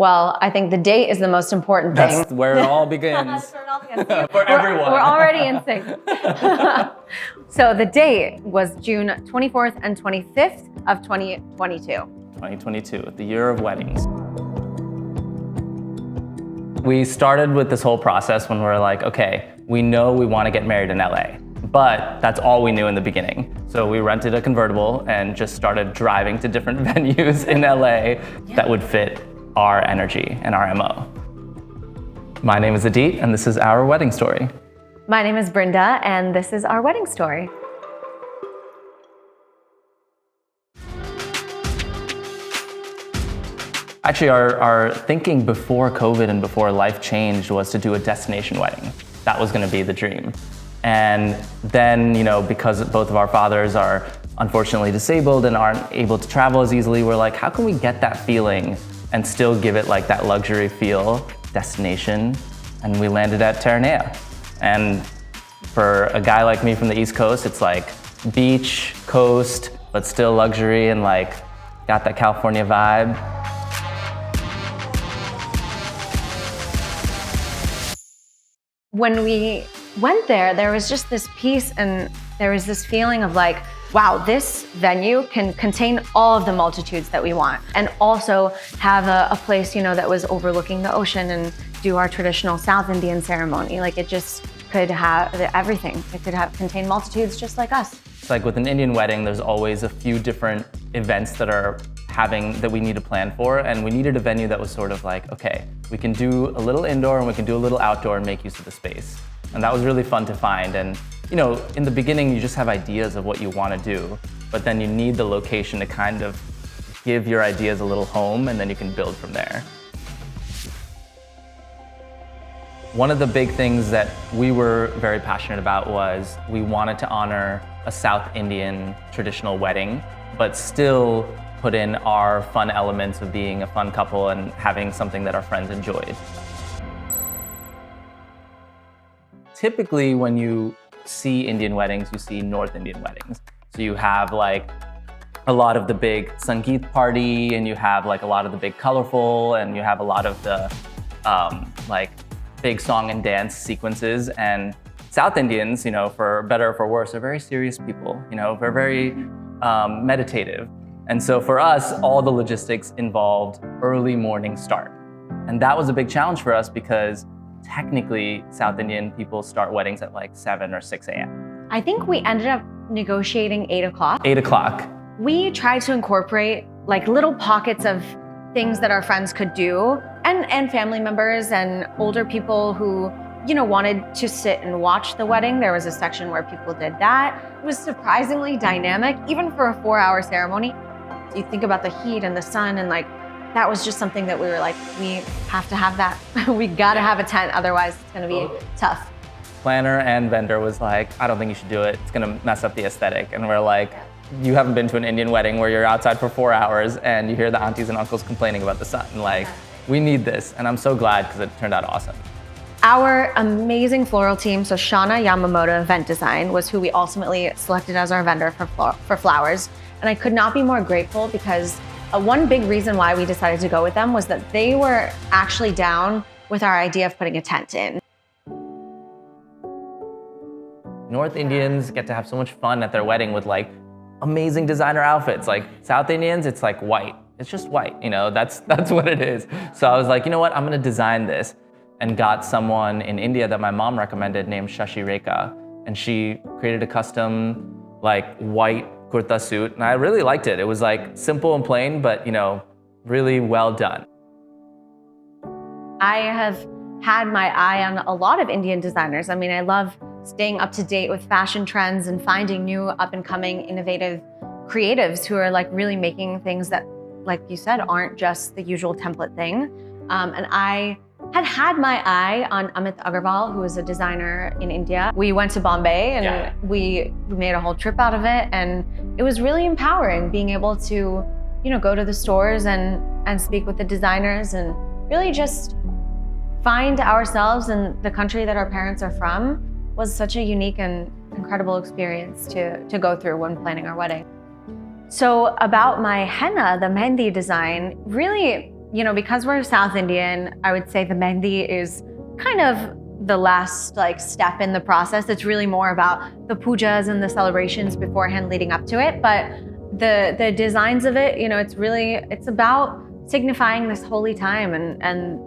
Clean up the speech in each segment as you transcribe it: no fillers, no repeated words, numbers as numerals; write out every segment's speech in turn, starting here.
Well, I think the date is the most important thing. That's where it all begins. That's where it all begins. For everyone. We're already in sync. So the date was June 24th and 25th of 2022. 2022, the year of weddings. We started with this whole process when we were like, okay, we know we want to get married in LA, but that's all we knew in the beginning. So we rented a convertible and just started driving to different venues in LA that would fit our energy and our MO. My name is Adit, and this is our wedding story. My name is Brinda, and this is our wedding story. Actually, our thinking before COVID and before life changed was to do a destination wedding. That was going to be the dream. And then, because both of our fathers are unfortunately disabled and aren't able to travel as easily, we're like, how can we get that feeling and still give it like that luxury feel, destination? And we landed at Terranea. And for a guy like me from the East Coast, it's like beach, coast, but still luxury and like got that California vibe. When we went there, there was just this peace and there was this feeling of like, wow, this venue can contain all of the multitudes that we want and also have a place, that was overlooking the ocean and do our traditional South Indian ceremony. Like it just could have everything. It could contain multitudes just like us. It's like with an Indian wedding, there's always a few different events that we need to plan for, and we needed a venue that was sort of like, okay, we can do a little indoor and we can do a little outdoor and make use of the space. And that was really fun to find. And in the beginning, you just have ideas of what you want to do, but then you need the location to kind of give your ideas a little home, and then you can build from there. One of the big things that we were very passionate about was we wanted to honor a South Indian traditional wedding, but still put in our fun elements of being a fun couple and having something that our friends enjoyed. Typically, when you see Indian weddings, you see North Indian weddings. So you have like a lot of the big Sangeet party, and you have like a lot of the big colorful, and you have a lot of the like big song and dance sequences. And South Indians, for better or for worse, are very serious people. They're very meditative. And so for us, all the logistics involved early morning start. And that was a big challenge for us because technically South Indian people start weddings at like 7 or 6 a.m. I think we ended up negotiating 8 o'clock. 8 o'clock. We tried to incorporate like little pockets of things that our friends could do and family members and older people who, wanted to sit and watch the wedding. There was a section where people did that. It was surprisingly dynamic, even for a 4-hour ceremony. You think about the heat and the sun, and like, that was just something that we were like, we have to have that. We gotta have a tent, otherwise it's gonna be tough. Planner and vendor was like, I don't think you should do it. It's gonna mess up the aesthetic. And we're like, you haven't been to an Indian wedding where you're outside for 4 hours and you hear the aunties and uncles complaining about the sun. Like, we need this. And I'm so glad because it turned out awesome. Our amazing floral team, so Shauna Yamamoto Event Design, was who we ultimately selected as our vendor for flowers. And I could not be more grateful because one big reason why we decided to go with them was that they were actually down with our idea of putting a tent in. North Indians get to have so much fun at their wedding with like amazing designer outfits. Like South Indians, it's like white. It's just white, that's what it is. So I was like, you know what, I'm gonna design this, and got someone in India that my mom recommended named Shashi Rekha. And she created a custom like white kurta suit, and I really liked it. It was like simple and plain, but really well done. I have had my eye on a lot of Indian designers. I mean, I love staying up to date with fashion trends and finding new up and coming innovative creatives who are like really making things that, like you said, aren't just the usual template thing. And I had my eye on Amit Agarwal, who is a designer in India. We went to Bombay and we made a whole trip out of it. And it was really empowering being able to, go to the stores and speak with the designers and really just find ourselves in the country that our parents are from was such a unique and incredible experience to go through when planning our wedding. So about my henna, the mehndi design, really you know, because we're South Indian, I would say the mehndi is kind of the last like step in the process. It's really more about the pujas and the celebrations beforehand leading up to it. But the designs of it, you know, it's about signifying this holy time and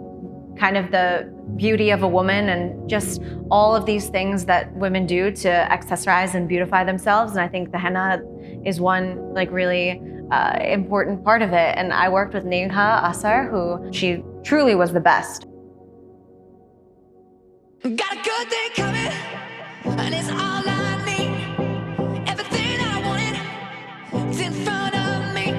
kind of the beauty of a woman and just all of these things that women do to accessorize and beautify themselves. And I think the henna is one like really important part of it. And I worked with Neha Asar, who she truly was the best. Got a good thing coming, and it's all I need. Everything I wanted is in front of me.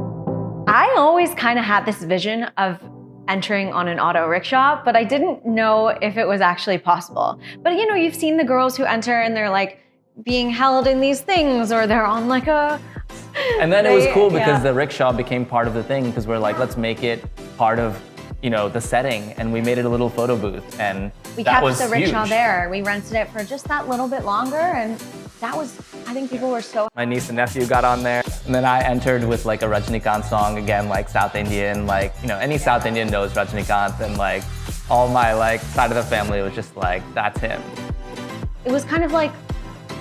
I always kind of had this vision of entering on an auto rickshaw, but I didn't know if it was actually possible. But you know, you've seen the girls who enter and they're like being held in these things, or they're on like a... And then it was cool because the rickshaw became part of the thing, because we're like, let's make it part of, you know, the setting, and we made it a little photo booth, and we that kept was the rickshaw huge. there. We rented it for just that little bit longer, and that was, I think people were so... My niece and nephew got on there, and then I entered with like a Rajnikant song, again, like South Indian, like, you know, any South Indian knows Rajnikant, and like all my like side of the family was just like, that's him. It was kind of like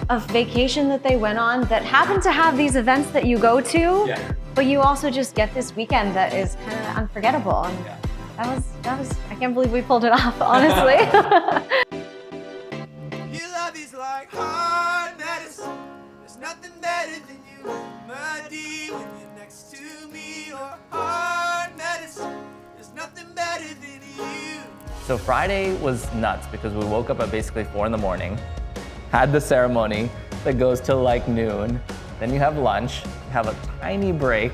a vacation that they went on that happened to have these events that you go to, but you also just get this weekend that is kind of unforgettable. And that was, I can't believe we pulled it off, honestly. Your love is like hard medicine. There's nothing better than you. Muddy when you're next to me. Or hard medicine. There's nothing better than you. So Friday was nuts because we woke up at basically 4 in the morning, had the ceremony that goes till like noon. Then you have lunch, you have a tiny break.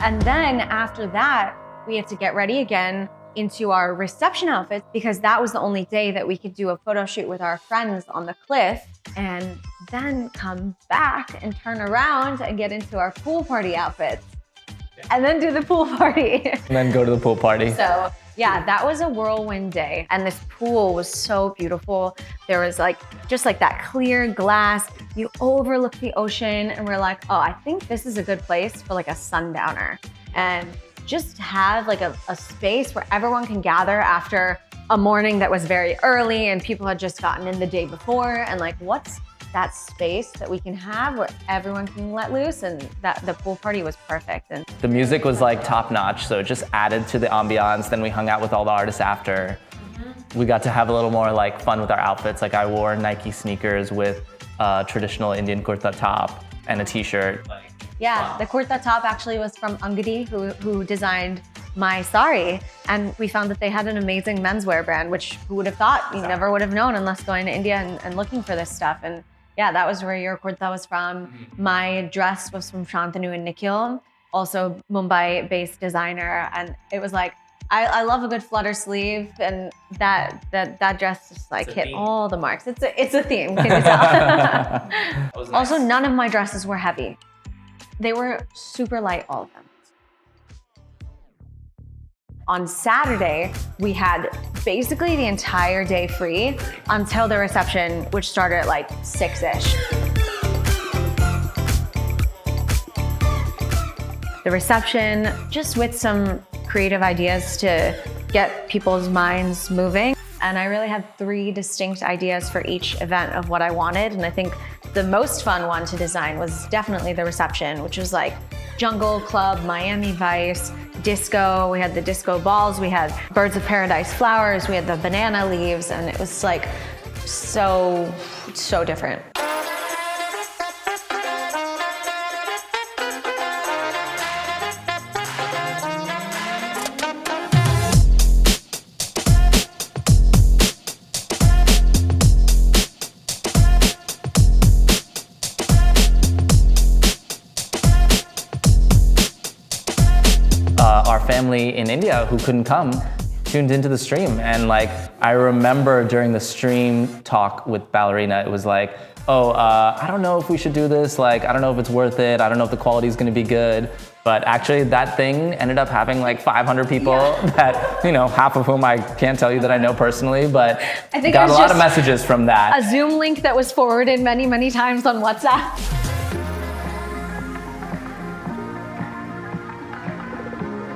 And then after that, we had to get ready again into our reception outfits, because that was the only day that we could do a photo shoot with our friends on the cliff, and then come back and turn around and get into our pool party outfits, and then do the pool party. And then go to the pool party. So yeah, that was a whirlwind day. And this pool was so beautiful. There was like, just like that clear glass, you overlook the ocean, and we're like, oh, I think this is a good place for like a sundowner. And just have like a space where everyone can gather after a morning that was very early and people had just gotten in the day before, and like, what's that space that we can have where everyone can let loose, and that the pool party was perfect. And the music was like top notch, so it just added to the ambiance. Then we hung out with all the artists after. We got to have a little more like fun with our outfits. Like I wore Nike sneakers with a traditional Indian kurta top and a t-shirt. yeah, the kurta top actually was from Angadi, who designed my sari. And we found that they had an amazing menswear brand, which who would have thought? You never would have known unless going to India and looking for this stuff. And yeah, that was where your kurta was from. My dress was from Shantanu and Nikhil, also Mumbai-based designer. And it was like, I love a good flutter sleeve, and that dress just like hit all the marks. It's a theme, can you tell? Also, none of my dresses were heavy. They were super light, all of them. On Saturday, we had basically the entire day free until the reception, which started at like 6-ish. The reception, just with some creative ideas to get people's minds moving. And I really had 3 distinct ideas for each event of what I wanted. And I think the most fun one to design was definitely the reception, which was like jungle club, Miami Vice, disco. We had the disco balls, we had birds of paradise flowers, we had the banana leaves, and it was like so different. Our family in India who couldn't come tuned into the stream, and like I remember during the stream talk with Ballerina, it was like, oh, I don't know if we should do this. Like, I don't know if it's worth it. I don't know if the quality is going to be good. But actually, that thing ended up having like 500 people that, you know, half of whom I can't tell you that I know personally, but I think got it was a lot of just messages from that. a Zoom link that was forwarded many, many times on WhatsApp.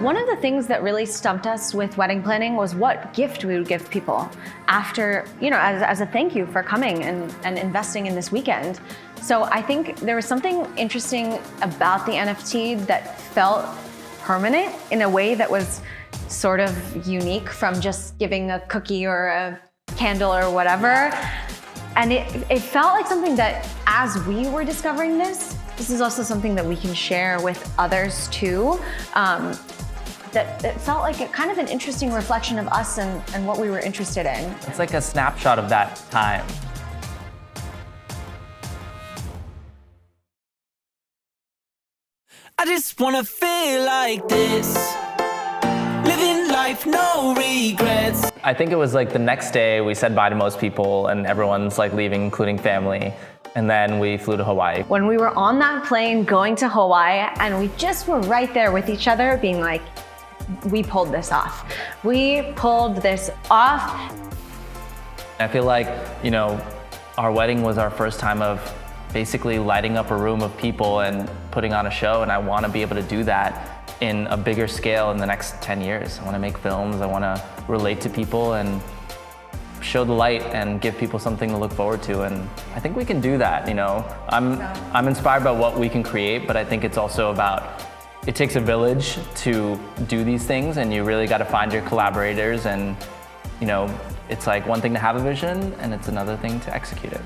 One of the things that really stumped us with wedding planning was what gift we would give people after, you know, as a thank you for coming and investing in this weekend. So I think there was something interesting about the NFT that felt permanent in a way that was sort of unique from just giving a cookie or a candle or whatever. And it felt like something that as we were discovering this is also something that we can share with others too. That it felt like kind of an interesting reflection of us and what we were interested in. It's like a snapshot of that time. I just wanna feel like this, living life, no regrets. I think it was like the next day we said bye to most people and everyone's like leaving, including family. And then we flew to Hawaii. When we were on that plane going to Hawaii and we just were right there with each other being like, we pulled this off. We pulled this off. I feel like, you know, our wedding was our first time of basically lighting up a room of people and putting on a show, and I want to be able to do that in a bigger scale in the next 10 years. I want to make films, I want to relate to people and show the light and give people something to look forward to, and I think we can do that, you know. I'm inspired by what we can create, but I think it's also about it takes a village to do these things, and you really got to find your collaborators, and you know, it's like one thing to have a vision and it's another thing to execute it.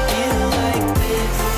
Feel like this.